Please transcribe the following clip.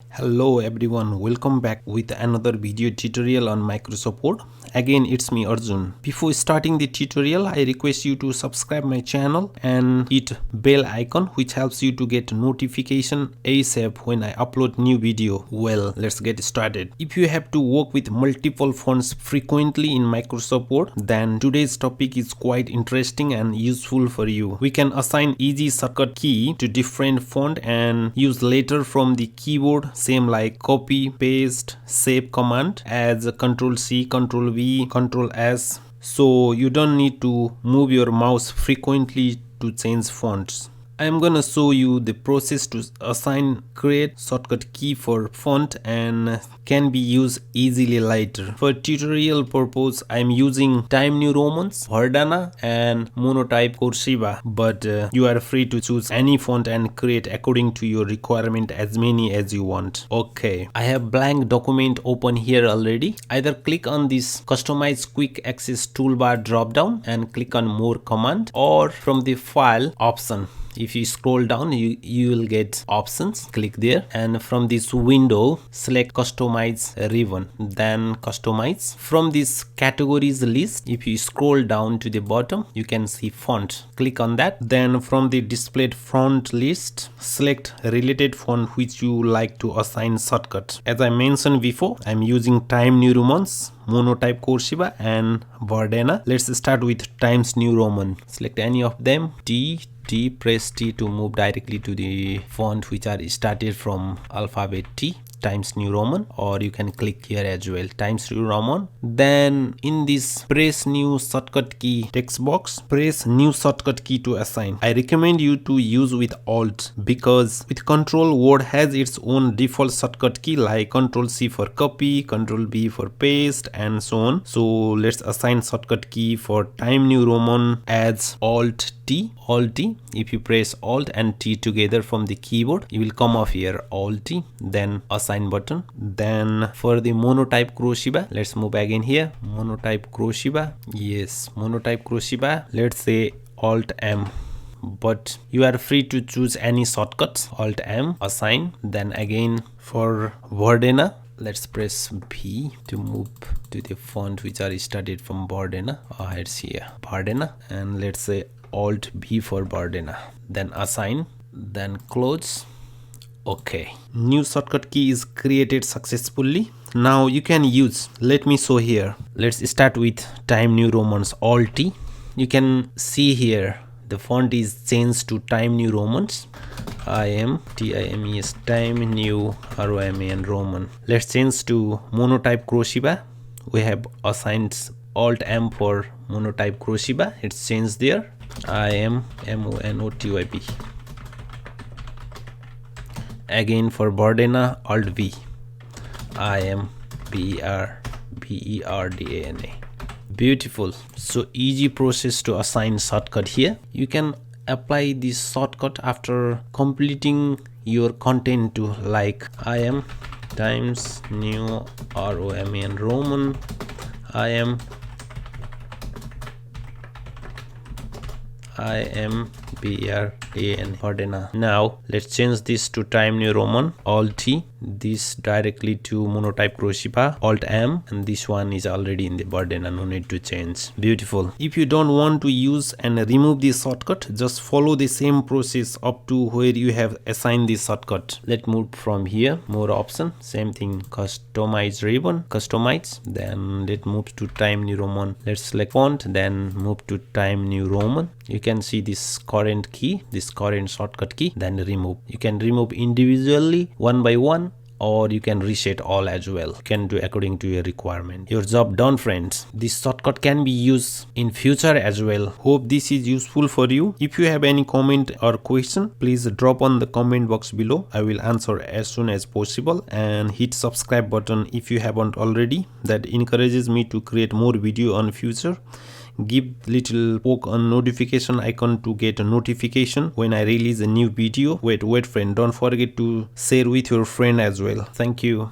Hello everyone, welcome back with another video tutorial on Microsoft Word. Again, it's me Arjun. Before starting the tutorial, I request you to subscribe my channel and hit bell icon which helps you to get notification ASAP when I upload new video. Well, let's get started. If you have to work with multiple fonts frequently in Microsoft Word, then today's topic is quite interesting and useful for you. We can assign easy shortcut key to different font and use later from the keyboard, same like copy, paste, save command as Ctrl+C, Ctrl+V, Ctrl+S. So you don't need to move your mouse frequently to change fonts. I'm gonna show you the process to assign create shortcut key for font and can be used easily later. For tutorial purpose, I'm using Times New Roman, Verdana and Monotype Cursiva, but you are free to choose any font and create according to your requirement as many as you want. Okay, I have blank document open here already. Either click on this customize quick access toolbar drop down and click on more command, or from the file option. If you scroll down, you will get options. Click there and from this window select customize ribbon, then customize. From this categories list, if you scroll down to the bottom, you can see font. Click on that. Then from the displayed font list, select related font which you like to assign shortcut. As I mentioned before, I'm using Times New Roman, Monotype Cursiva and Verdana. Let's start with Times New Roman. Select any of them. Press T to move directly to the font which are started from alphabet T, Times New Roman, or you can click here as well, Times New Roman. Then in this press new shortcut key text box, press new shortcut key to assign. I recommend you to use with Alt because with Control, Word has its own default shortcut key like Ctrl+C for copy, Ctrl+V for paste and so on. So let's assign shortcut key for Times New Roman as Alt T. If you press Alt and T together from the keyboard, you will come off here Alt T, then assign button. Then for the Monotype Cursiva, let's move again here, Monotype Cursiva. Yes, Monotype Cursiva, let's say Alt M, but you are free to choose any shortcuts. Alt M, assign. Then again for Verdana, let's press V to move to the font which are started from Verdana. It's here Verdana, and let's say Alt B for Verdana, then assign, then close. Okay, new shortcut key is created successfully. Now you can use, let me show here. Let's start with Times New Roman, Alt T. You can see here the font is changed to Times New Roman. TIMES, Times New ROMAN Roman. Let's change to Monotype Cursiva. We have assigned Alt M for Monotype Cursiva. It's changed there. MONOTYP. Again for Verdana, Alt V. BERDANA. Beautiful. So easy process to assign shortcut here. You can apply this shortcut after completing your content to like Times New ROMAN Roman, Verdana. Now let's change this to Times New Roman, Alt T, this directly to Monotype Cursiva, Alt M, and this one is already in the Verdana, no need to change. Beautiful. If you don't want to use and remove this shortcut, just follow the same process up to where you have assigned this shortcut. Let's move from here, more option, same thing, customize ribbon, customize. Then let's move to Times New Roman. Let's select font, then move to Times New Roman. You can see this current key, this current shortcut key, then remove. You can remove individually one by one, or you can reset all as well. You can do according to your requirement. Your job done, friends. This shortcut can be used in future as well. Hope this is useful for you. If you have any comment or question, please drop on the comment box below. I will answer as soon as possible, and hit subscribe button if you haven't already. That encourages me to create more video on future. Give little poke on notification icon to get a notification when I release a new video. Wait friend, don't forget to share with your friend as well. Thank you.